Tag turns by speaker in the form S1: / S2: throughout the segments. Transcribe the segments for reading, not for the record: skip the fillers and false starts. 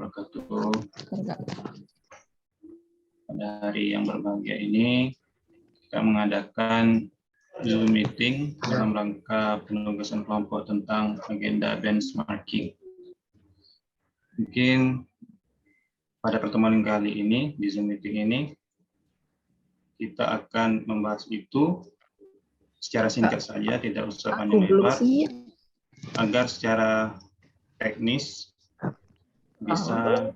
S1: wabarakatuh. Pada hari yang berbahagia ini, kita mengadakan Zoom meeting dalam rangka penugasan kelompok tentang agenda benchmarking. Mungkin pada pertemuan kali ini, di Zoom meeting ini, kita akan membahas itu secara singkat saja, tidak usah panjang lebar, agar secara teknis bisa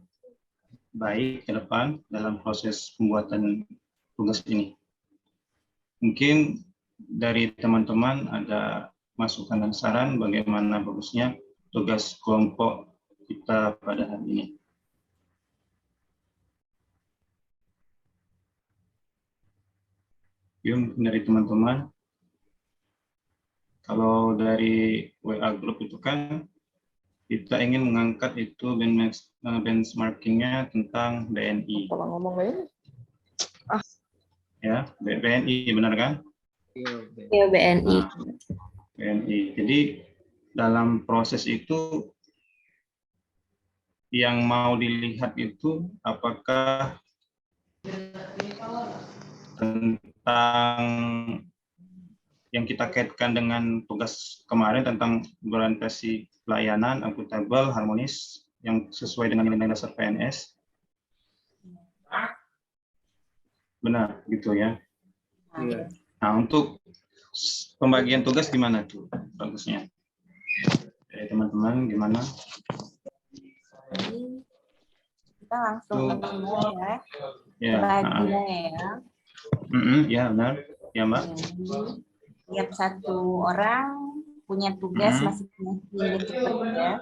S1: baik ke depan dalam proses pembuatan tugas ini. Mungkin dari teman-teman ada masukan dan saran bagaimana bagusnya tugas kelompok kita pada hari ini. Yuk, dari teman-teman, kalau dari WA Group itu kan kita ingin mengangkat itu benchmarkingnya tentang BNI. Ya, BNI benar kan?
S2: Iya, BNI.
S1: BNI. Jadi dalam proses itu yang mau dilihat itu apakah tentang yang kita kaitkan dengan tugas kemarin tentang berorientasi pelayanan, akuntabel, harmonis, yang sesuai dengan nilai dasar PNS. Benar, gitu ya.
S2: Iya.
S1: Nah, untuk pembagian tugas gimana tuh bagusnya? Dari teman-teman gimana?
S2: Kita langsung mulai ya.
S1: Ya,
S2: Baginya ya.
S1: Ya benar. Ya, Mbak.
S2: Tiap satu orang punya tugas masing-masing untuk bekerja.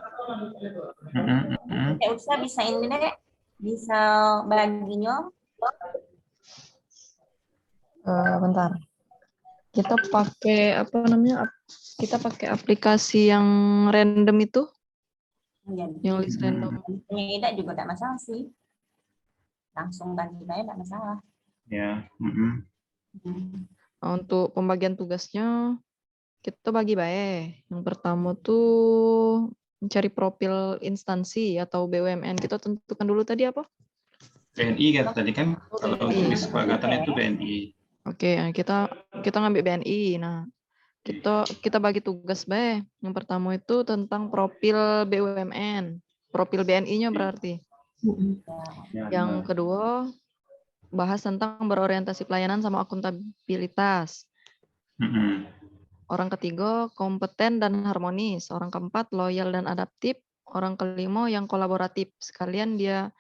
S2: Usah bisa ini deh, bisa baginya.
S3: Bentar. Kita pakai apa namanya? Kita pakai aplikasi yang random itu. Yang list random.
S2: Punya Ida juga tidak masalah sih. Langsung bagi saya tidak masalah.
S1: Ya.
S3: Untuk pembagian tugasnya kita bagi baik. Yang pertama tuh mencari profil instansi atau BUMN. Kita tentukan dulu tadi apa?
S1: BNI kan tadi kan kalau untuk kesepakatan itu BNI.
S3: Oke, kita ngambil BNI. Nah, kita bagi tugas baik. Yang pertama itu tentang profil BUMN. Profil BNI-nya berarti. Yang kedua bahas tentang berorientasi pelayanan sama akuntabilitas. Orang ketiga, kompeten dan harmonis. Orang keempat, loyal dan adaptif. Orang kelima, yang kolaboratif. Sekalian dia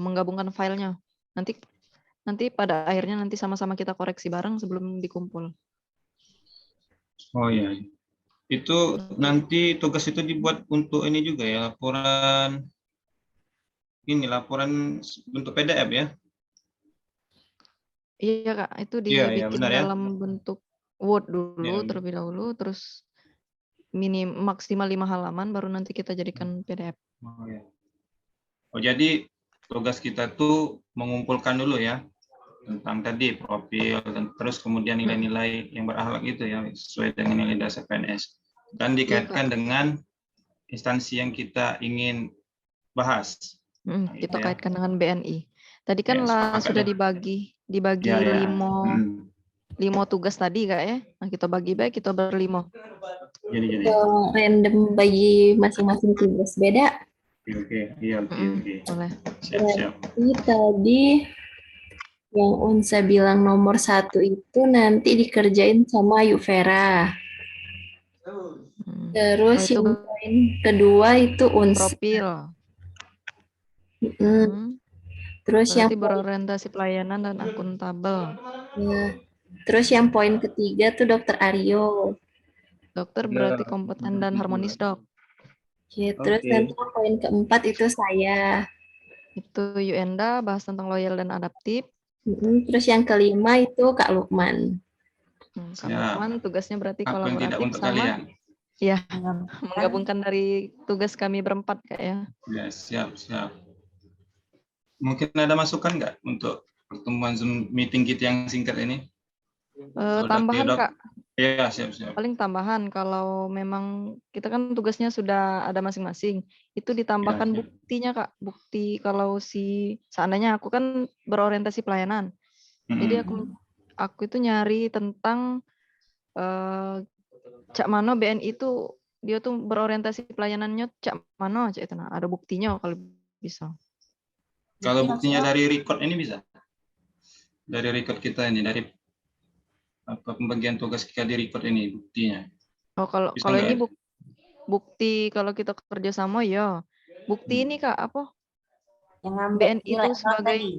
S3: menggabungkan filenya. Nanti pada akhirnya nanti sama-sama kita koreksi bareng sebelum dikumpul.
S1: Oh iya. Itu nanti tugas itu dibuat untuk ini juga ya, laporan bentuk PDF ya?
S3: Iya Kak, itu dibikin dalam bentuk Word dulu terlebih dahulu, terus maksimal 5 halaman, baru nanti kita jadikan PDF.
S1: Oh, ya. Oh jadi tugas kita tuh mengumpulkan dulu ya tentang tadi profil dan terus kemudian nilai-nilai yang berakhlak itu ya sesuai dengan nilai dasar PNS dan dikaitkan dengan instansi yang kita ingin bahas.
S3: Kita kaitkan dengan BNI. Tadi kan sudah dibagi 5 tugas tadi Kak ya. Nah, kita bagi baik, kita berlima.
S1: Jadi.
S2: Random bagi masing-masing tugas beda.
S1: Oke.
S3: Boleh.
S1: Siap.
S2: Ini tadi yang Unsa bilang nomor 1 itu nanti dikerjain sama Yuvera. Terus yang poin kedua itu Unsa.
S3: Profil.
S2: Terus
S3: berarti yang berorientasi pelayanan dan akuntabel.
S2: Ya. Terus yang poin ketiga tuh Dokter Aryo.
S3: Dokter berarti kompeten dan harmonis, Dok.
S2: Ya, terus nanti poin keempat itu saya.
S3: Itu Yuenda bahas tentang loyal dan adaptif.
S2: Terus yang kelima itu Kak Lukman.
S3: Kak Lukman tugasnya berarti kolaboratif sama
S1: kalian.
S3: Ya, menggabungkan dari tugas kami berempat Kak ya.
S1: Ya, siap. Mungkin ada masukan nggak untuk pertemuan Zoom meeting kita yang singkat ini?
S3: Tambahan Kak,
S1: Iya, siap-siap.
S3: Paling tambahan kalau memang kita kan tugasnya sudah ada masing-masing, itu ditambahkan
S1: siap.
S3: buktinya Kak. Bukti kalau seandainya aku kan berorientasi pelayanan. Jadi
S1: Mm-mm.
S3: aku itu nyari tentang Cak Mano BNI itu dia tuh berorientasi pelayanannya Cak Mano Cak itu nah ada buktinya kalau bisa.
S1: Kalau
S4: Jadi
S1: buktinya
S4: maksudnya
S1: dari record ini bisa? Dari record kita ini, dari pembagian tugas kita di record ini buktinya.
S3: Oh kalau
S1: Bisa
S3: kalau
S1: nggak
S3: ini
S1: ya?
S3: bukti kalau kita kerja sama ya. Bukti ini Kak apa?
S4: yang ngambil
S3: BNI itu
S4: nilai
S3: sebagai
S4: tadi.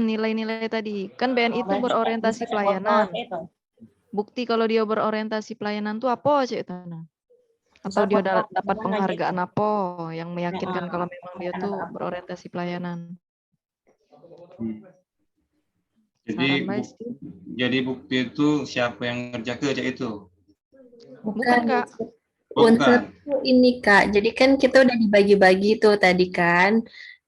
S3: nilai-nilai tadi. Kan BNI itu
S4: Berarti
S3: berorientasi
S4: bisa
S3: pelayanan.
S4: foto itu.
S3: Bukti kalau dia berorientasi pelayanan tuh apa Cak itu nah? Atau
S4: Bisa
S3: dia
S4: foto
S3: dapat
S4: gimana
S3: penghargaan apa yang meyakinkan
S4: Heeh.
S3: kalau memang dia tuh
S4: Apa-apa.
S3: berorientasi pelayanan.
S1: Jadi
S3: Saran baik sih.
S1: jadi bukti itu siapa yang ngerja kerja itu?
S3: Bukan Kak.
S2: Unsur
S1: Bukan.
S2: itu ini Kak, jadi kan kita udah dibagi-bagi tuh tadi kan.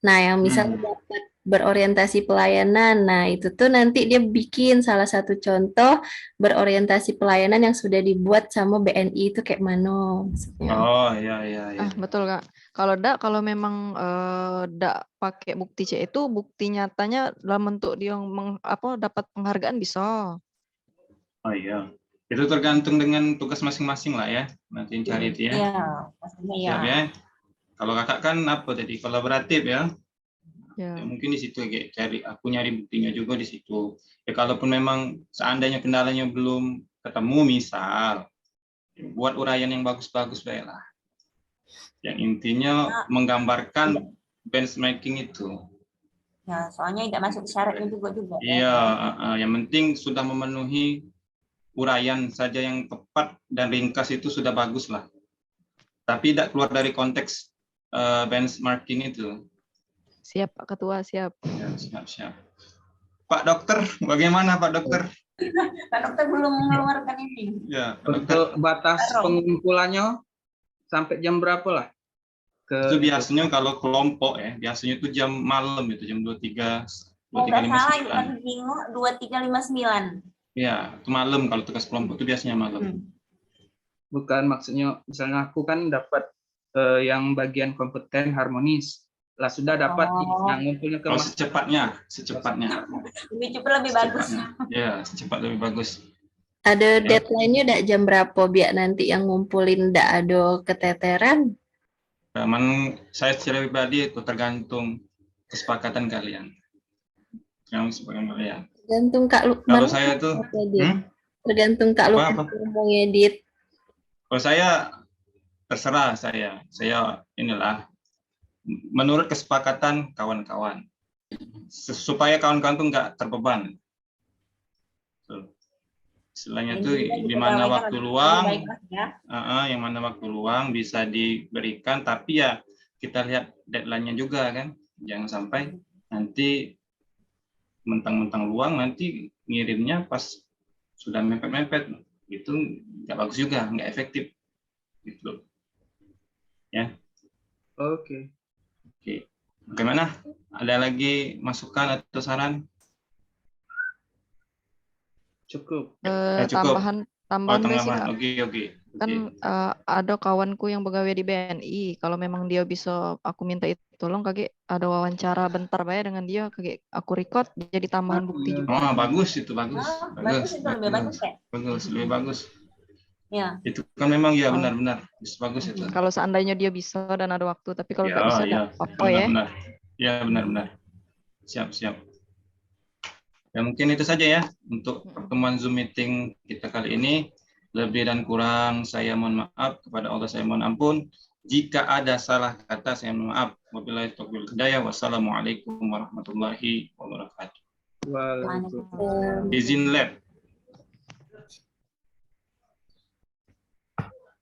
S2: Nah, yang misalnya dapat berorientasi pelayanan, nah itu tuh nanti dia bikin salah satu contoh berorientasi pelayanan yang sudah dibuat sama BNI itu kayak mana maksudnya.
S1: Oh, iya.
S3: Betul Kak. Kalau memang ndak pakai bukti C itu bukti nyatanya dalam bentuk dia dapat penghargaan bisa.
S1: Oh iya. Itu tergantung dengan tugas masing-masing lah ya. Nanti cari itu ya.
S4: Iya, pastinya ya.
S1: Siap ya. Kalau kakak kan apa tadi kolaboratif ya.
S3: Ya.
S1: Ya, mungkin di situ kayak aku nyari buktinya juga di situ. Ya kalaupun memang seandainya kendalanya belum ketemu misal buat uraian yang bagus-bagus baiklah. Yang intinya menggambarkan benchmarking itu.
S4: Ya, soalnya tidak masuk syaratnya juga.
S1: Iya, yang penting sudah memenuhi uraian saja yang tepat dan ringkas itu sudah bagus lah. Tapi tidak keluar dari konteks benchmarking itu.
S3: Siap Pak Ketua, siap.
S1: Ya, siap. Pak Dokter, bagaimana Pak Dokter?
S4: Pak Dokter belum mengeluarkan ini.
S1: Ya, Pak Dokter.
S5: Untuk batas pengumpulannya sampai jam berapa lah?
S1: Itu biasanya kalau kelompok ya, biasanya itu jam malam itu jam 23,
S4: Oh, nggak salah, itu
S1: 23.59.
S4: kan bingung 23.59.
S1: Ya, itu malam kalau tugas kelompok itu biasanya malam.
S5: Bukan, maksudnya misalnya aku kan dapat yang bagian kompeten harmonis. Lah sudah dapat nah ngumpulnya ke
S1: Kalau secepatnya.
S4: Lebih cepat lebih bagus.
S1: Ya, secepat lebih bagus.
S2: Ada deadline-nya enggak jam berapa biar nanti yang ngumpulin enggak ada keteteran?
S1: Saya secara pribadi itu tergantung kesepakatan kalian.
S2: Tergantung Kak Lukman.
S1: Kalau saya tuh
S2: tergantung Kak Lukman mau ngedit.
S1: Kalau saya terserah saya inilah menurut kesepakatan kawan-kawan supaya kawan-kawan tuh nggak terbeban. Istilahnya tuh di mana waktu luang, yang mana waktu luang bisa diberikan, tapi ya kita lihat deadline-nya juga kan, jangan sampai nanti mentang-mentang luang nanti ngirimnya pas sudah mepet-mepet, itu nggak bagus juga, nggak efektif, gitu. Ya.
S5: Oke.
S1: Bagaimana? Ada lagi masukan atau saran?
S5: Cukup.
S1: Cukup.
S3: Tambahan sih Kak.
S1: Oke.
S3: Kan ada kawanku yang pegawai di BNI. Kalau memang dia bisa, aku minta itu tolong kakek ada wawancara bentar bayar dengan dia, kakek aku record jadi tambahan bukti juga.
S1: Oh, bagus itu bagus. Lebih bagus.
S4: Ya.
S1: Itu kan memang ya benar-benar bagus itu.
S3: Kalau seandainya dia bisa dan ada waktu, tapi kalau nggak bisa apa ya?
S1: Ya benar-benar. Siap. Ya mungkin itu saja ya untuk pertemuan Zoom meeting kita kali ini. Lebih dan kurang saya mohon maaf, kepada Allah saya mohon ampun. Jika ada salah kata saya mohon maaf. Wabillahi taufiq wal hidayah. Wassalamualaikum warahmatullahi wabarakatuh.
S5: Waalaikumsalam.
S1: Izin lab.